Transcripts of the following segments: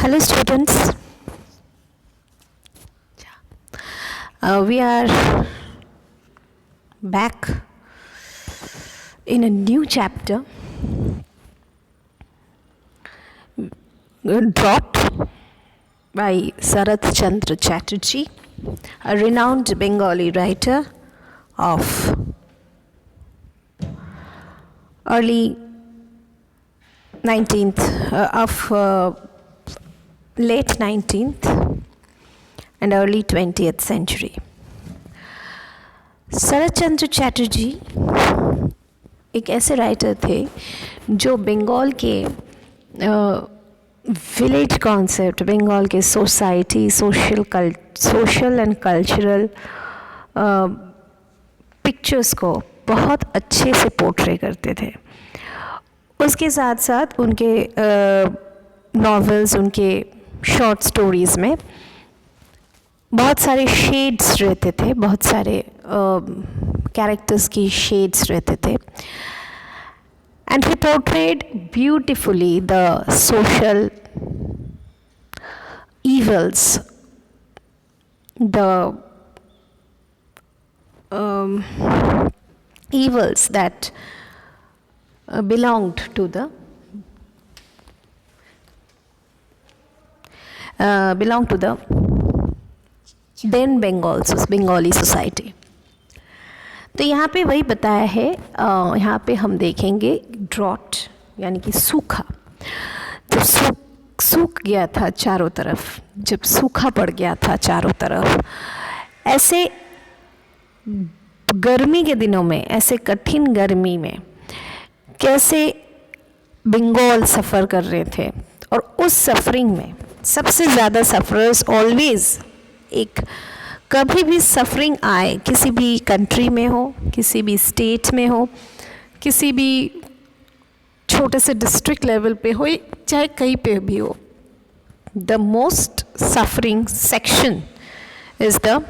Hello students, we are back in a new chapter, Drought by Sarath Chandra Chatterjee, a renowned Bengali writer of early 19th, late 19th and early 20th century. शरत चंद्र चैटर्जी एक ऐसे writer थे जो बंगाल के village concept, Bengal के society, social and cultural pictures को बहुत अच्छे से पोर्ट्रे करते थे. उसके साथ साथ उनके नॉवेल्स, उनके शॉर्ट स्टोरीज़ में बहुत सारे शेड्स रहते थे, बहुत सारे कैरेक्टर्स की शेड्स रहते थे. And he portrayed beautifully the social evils, the evils that belonged to the then Bengali society. तो यहाँ पे वही बताया है. यहाँ पे हम देखेंगे ड्रॉट यानी कि सूखा. जब सूख गया था चारों तरफ, जब सूखा पड़ गया था चारों तरफ, ऐसे गर्मी के दिनों में, ऐसे कठिन गर्मी में कैसे बंगाल सफ़र कर रहे थे. और उस सफरिंग में सबसे ज़्यादा सफ़रर्स ऑलवेज़, एक कभी भी सफरिंग आए, किसी भी कंट्री में हो, किसी भी स्टेट में हो, किसी भी छोटे से डिस्ट्रिक्ट लेवल पे हो, चाहे कहीं पे भी हो, the most suffering section is the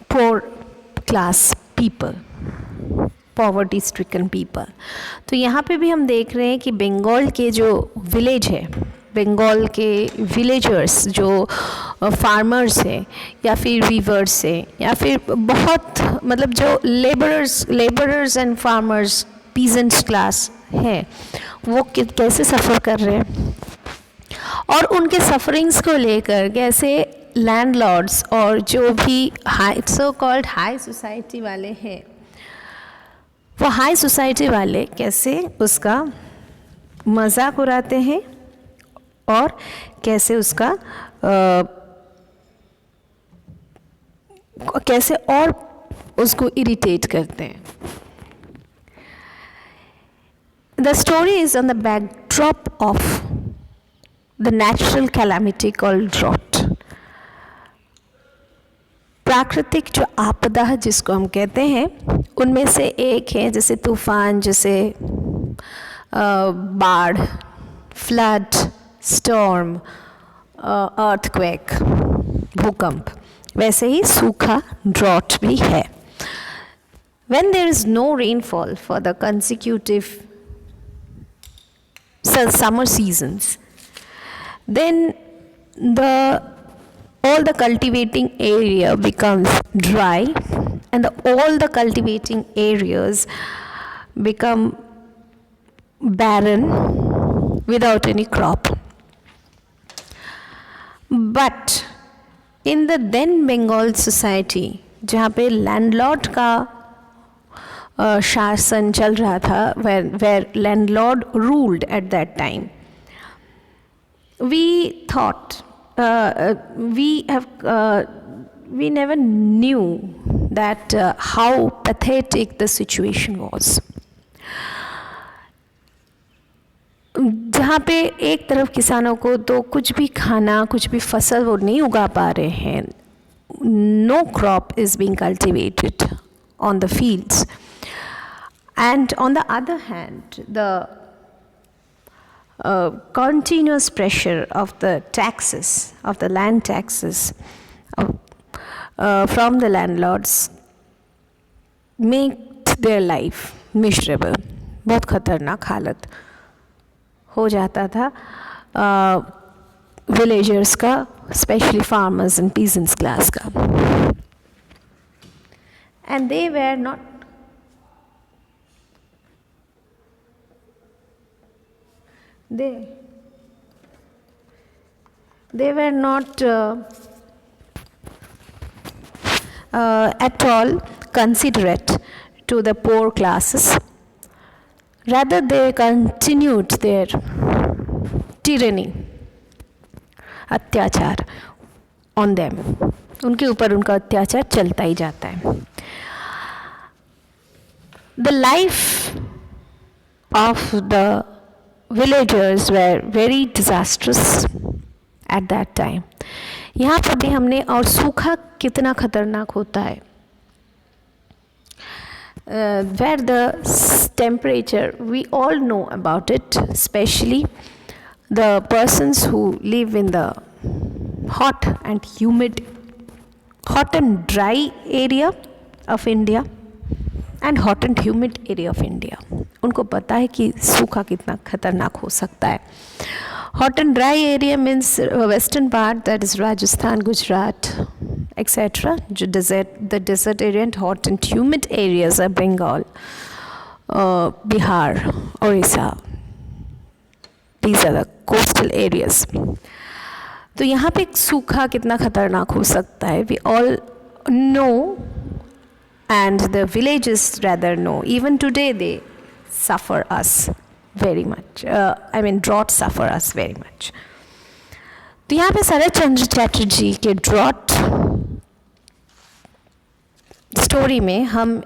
poor class people, poverty stricken people. तो यहाँ पे भी हम देख रहे हैं कि बंगाल के जो विलेज है, बंगाल के विलेजर्स जो फार्मर्स हैं या फिर वीवर्स हैं या फिर बहुत मतलब जो labourers and farmers, peasants class है, वो कैसे सफ़र कर रहे हैं. और उनके सफरिंग्स को लेकर कैसे लैंडलॉर्ड्स और जो भी सो कॉल्ड हाई सोसाइटी वाले हैं, वो हाई सोसाइटी वाले कैसे उसका मजाक उड़ाते हैं और कैसे उसका कैसे और उसको इरिटेट करते हैं. The story is on the backdrop of the natural calamity called drought. प्राकृतिक जो आपदा है जिसको हम कहते हैं, उनमें से एक है जैसे तूफान, जैसे बाढ़, फ्लड, स्टॉर्म, अर्थक्वेक, भूकंप, वैसे ही सूखा, ड्रॉट भी है. When there is no rainfall for the consecutive summer seasons, then all the cultivating area becomes dry and all the cultivating areas become barren without any crop. But in the then Bengal society, जहाँ पे landlord का शासन चल रहा था, where landlord ruled at that time, we thought we never knew that how pathetic the situation was. जहाँ पे एक तरफ किसानों को तो कुछ भी खाना, कुछ भी फसल वो नहीं उगा पा रहे हैं, no crop is being cultivated on the fields, and on the other hand the continuous pressure of the taxes, of the land taxes from the landlords made their life miserable. बहुत खतरनाक हालत हो जाता था विलेजर्स का, specially farmers and peasants class का. And they were not they were not at all considerate to the poor classes. Rather, they continued their tyranny, अत्याचार on them. उनके ऊपर उनका अत्याचार चलता ही जाता है. The life of the villagers were very disastrous at that time. यहाँ पर भी हमने, और सूखा कितना खतरनाक होता है, where the temperature, we all know about it, especially the persons who live in the hot and dry area of India and hot and humid area of India. उनको पता है कि सूखा कितना खतरनाक हो सकता है. Hot and dry area means western part, that is Rajasthan, Gujarat, etc. The desert area, and hot and humid areas are Bengal, Bihar, Orissa. These are the coastal areas. तो यहाँ पे सूखा कितना खतरनाक हो सकता है, we all know, and the villages rather know. Even today they suffer us very much. Drought suffer us very much. तो यहाँ पे शरत चंद्र चैटर्जी के ड्रॉट स्टोरी में हम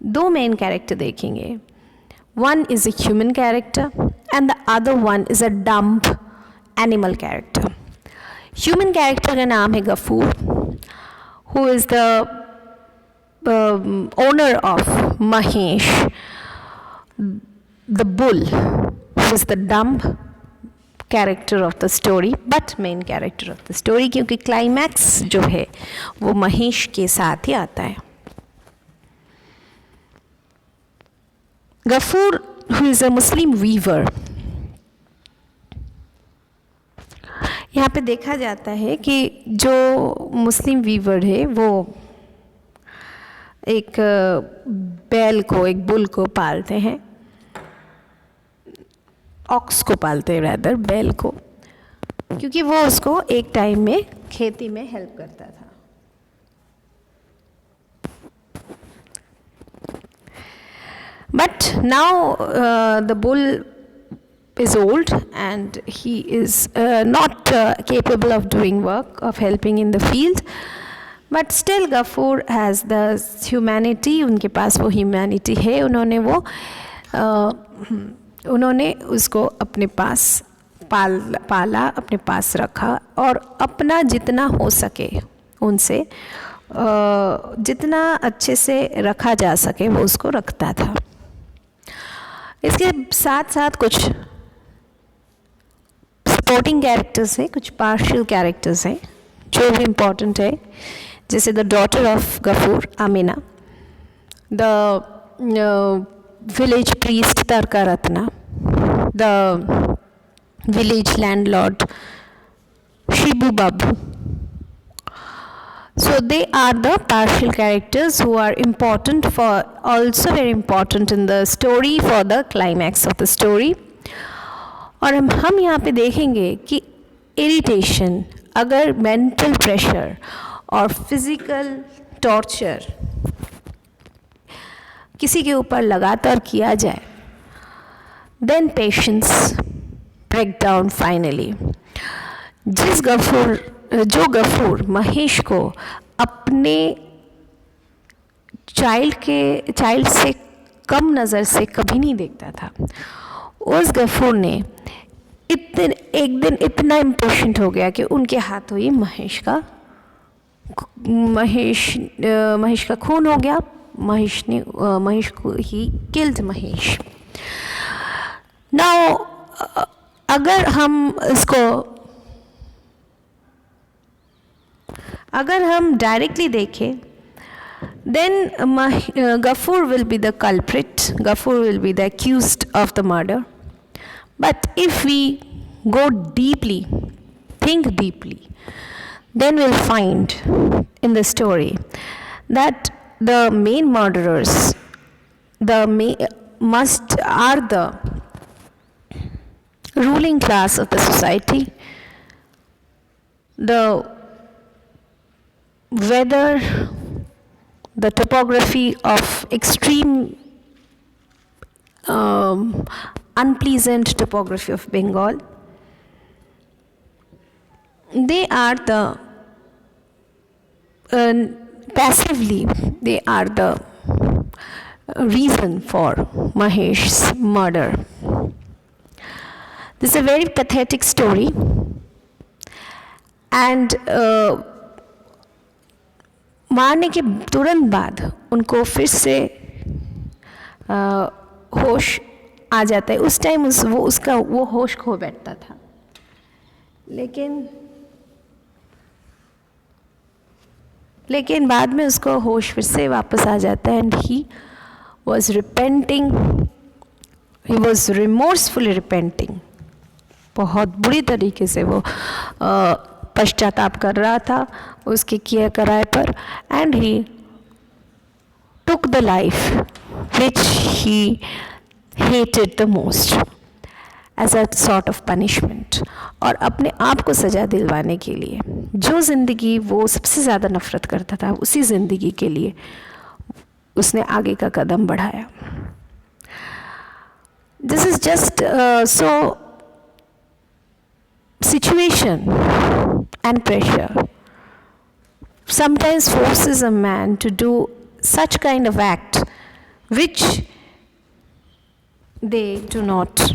दो मेन कैरेक्टर देखेंगे. One is a human character and the other one is a dumb animal character. Human character का नाम है Ghafoor, who is the owner of Mahesh, the bull, who is the dumb character of the story, but main character of the story, क्योंकि climax जो है वो महेश के साथ ही आता है. Ghafoor, who is a Muslim weaver, यहाँ पे देखा जाता है कि जो मुस्लिम वीवर है वो एक बैल को, एक बुल को पालते हैं, ऑक्स को पालते हैं रैदर, बैल को, क्योंकि वो उसको एक टाइम में खेती में हेल्प करता था. But now the bull is old and he is not capable of doing work, of helping in the field. But still Gafur has the humanity, उनके पास वो humanity है. उन्होंने उसको अपने पास पाला, अपने पास रखा, और अपना जितना हो सके उनसे, जितना अच्छे से रखा जा सके वो उसको रखता था. इसके साथ साथ कुछ सपोर्टिंग कैरेक्टर्स हैं, कुछ पार्शियल कैरेक्टर्स हैं जो भी इम्पोर्टेंट है, जैसे the daughter of Gafoor, Amina, the village priest Tarka Ratna, the village landlord Shibu Babu. So they are the partial characters who are important for, also very important in the story, for the climax of the story. और हम यहाँ पे देखेंगे कि irritation, अगर mental pressure और physical torture किसी के ऊपर लगातार किया जाए, then patience break down finally. जो गफूर महेश को अपने चाइल्ड से कम नज़र से कभी नहीं देखता था, उस गफूर ने एक दिन इतना इम्पेशेंट हो गया कि उनके हाथों ही महेश का खून हो गया. महेश को ही किल्ड महेश. नाउ अगर हम डायरेक्टली देखें then Ghaffur will be the culprit, Ghaffur will be the accused of the murder. But if we go deeply, think deeply, then we'll find in the story that the main murderers are the ruling class of the society. The weather, the topography of extreme unpleasant topography of Bengal, they are the passively they are the reason for Mahesh's murder. This is a very pathetic story, and मारने के तुरंत बाद उनको फिर से होश आ जाता है. उस टाइम वो होश खो बैठता था, लेकिन बाद में उसको होश फिर से वापस आ जाता है. And he was repenting, he was remorsefully repenting. बहुत बुरी तरीके से वो पश्चाताप कर रहा था उसके किए कराए पर. And he took the life which he hated the most as a sort of punishment. और अपने आप को सज़ा दिलवाने के लिए जो ज़िंदगी वो सबसे ज़्यादा नफ़रत करता था, उसी ज़िंदगी के लिए उसने आगे का कदम बढ़ाया. This is just so situation and pressure sometimes forces a man to do such kind of act which they do not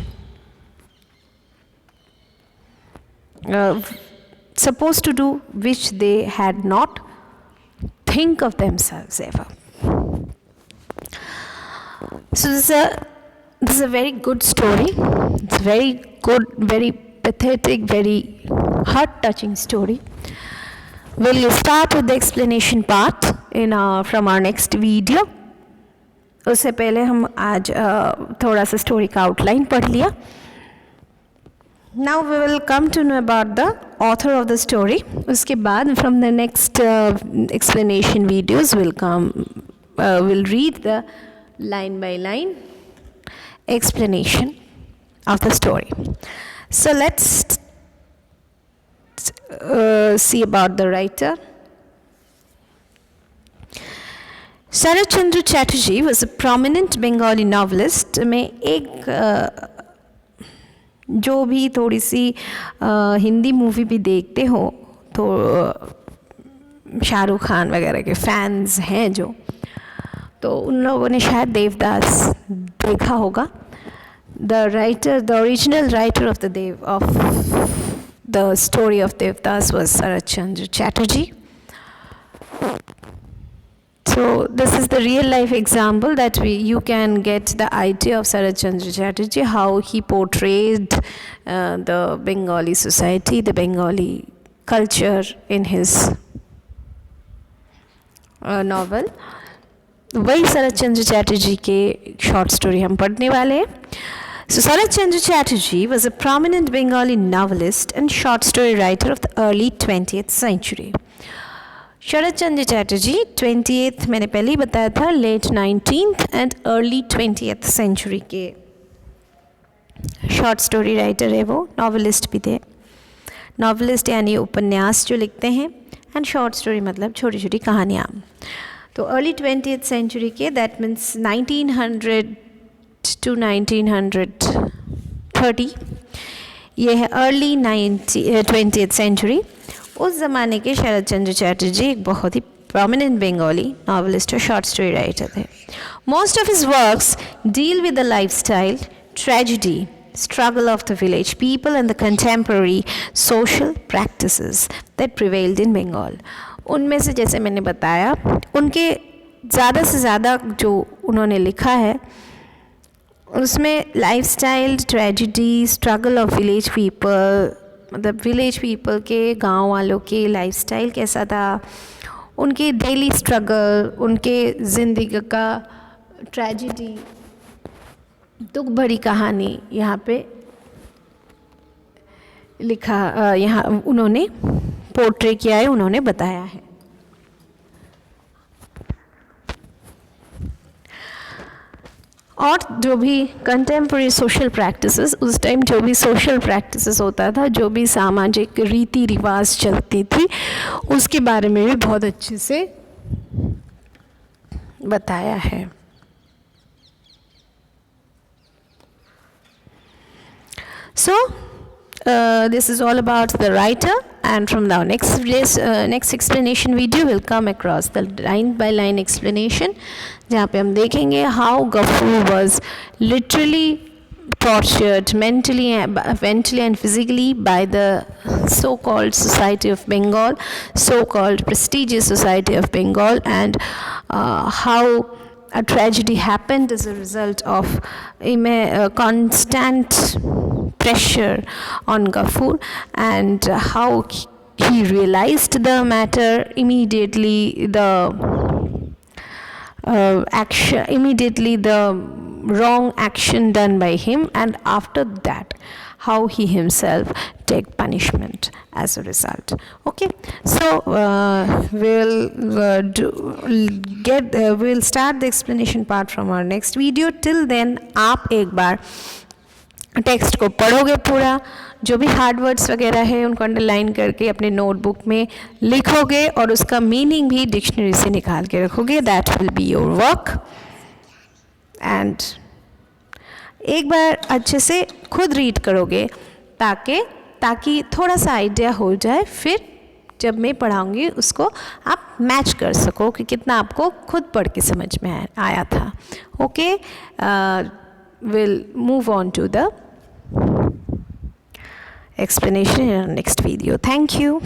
supposed to do, which they had not think of themselves ever. So this is a very good story. It's very good, very pathetic, very heart-touching story. We'll start with the explanation part from our next video. उससे पहले हम आज थोड़ा सा story का outline पढ़ लिया. Now we will come to know about the author of the story. उसके बाद from the next explanation videos we'll read the line by line explanation of the story. So let's see about the writer. Sarath Chandra Chatterjee was a prominent Bengali novelist. में एक जो भी थोड़ी सी Hindi movie भी देखते हो तो शाहरुख खान वगैरह के फैंस हैं जो, तो उन लोगों ने शायद देवदास देखा होगा. The original writer of the story of Devdas was Sarath Chandra Chatterjee. So this is the real life example that you can get the idea of Sarath Chandra Chatterjee, how he portrayed the Bengali society, the Bengali culture in his novel. वही शरत चंद्र चैटर्जी के short story हम पढ़ने वाले हैं. So Sarath Chandra Chatterjee was a prominent Bengali novelist and short story writer of the early 20th century. Sharad Chandra Chatterjee 20th मैंने पहले ही बताया था, late 19th and early 20th century के शॉर्ट स्टोरी राइटर है. वो नॉवलिस्ट भी थे. नॉवलिस्ट यानी उपन्यास जो लिखते हैं, एंड शॉर्ट स्टोरी मतलब छोटी छोटी कहानियाँ. तो अर्ली 20th सेंचुरी के, दैट मीन्स 1900 to 1930, ये है अर्ली 20th सेंचुरी. उस ज़माने के शरत चंद्र चैटर्जी एक बहुत ही prominent Bengali novelist और short story writer थे. Most of his works deal with the lifestyle, tragedy, struggle of the village people and the contemporary social practices that prevailed in Bengal. उनमें से जैसे मैंने बताया, उनके ज़्यादा से ज़्यादा जो उन्होंने लिखा है उसमें lifestyle, tragedy, struggle of village people, मतलब विलेज पीपल के, गांव वालों के लाइफस्टाइल कैसा था, उनके डेली स्ट्रगल, उनके ज़िंदगी का ट्रेजिडी, दुख भरी कहानी यहाँ पे लिखा, यहाँ उन्होंने पोर्ट्रे किया है, उन्होंने बताया है। और जो भी कंटेम्प्रेरी सोशल प्रैक्टिसेस, उस टाइम जो भी सोशल प्रैक्टिसेस होता था, जो भी सामाजिक रीति रिवाज चलती थी, उसके बारे में भी बहुत अच्छे से बताया है। So this is all about the writer, and from the next explanation video will come across the line by line explanation, जहाँ पे हम देखेंगे how Ghaffur was literally tortured mentally and physically by the so-called Society of Bengal, so-called prestigious Society of Bengal, and how a tragedy happened as a result of constant pressure on Ghaffur, and how he realized the matter immediately, the wrong action done by him, and after that how he himself take punishment as a result. Okay, so we'll start the explanation part from our next video. Till then आप एक बार text को पढ़ोगे पूरा, जो भी hard words वगैरह है उनको अंडरलाइन करके अपने नोटबुक में लिखोगे और उसका मीनिंग भी डिक्शनरी से निकाल के रखोगे. That will be your work. And एक बार अच्छे से खुद रीड करोगे ताकि थोड़ा सा आइडिया हो जाए, फिर जब मैं पढ़ाऊँगी उसको आप मैच कर सको कि कितना आपको खुद पढ़ के समझ में आया था. Okay, we'll move on to the explanation in our next video. Thank you.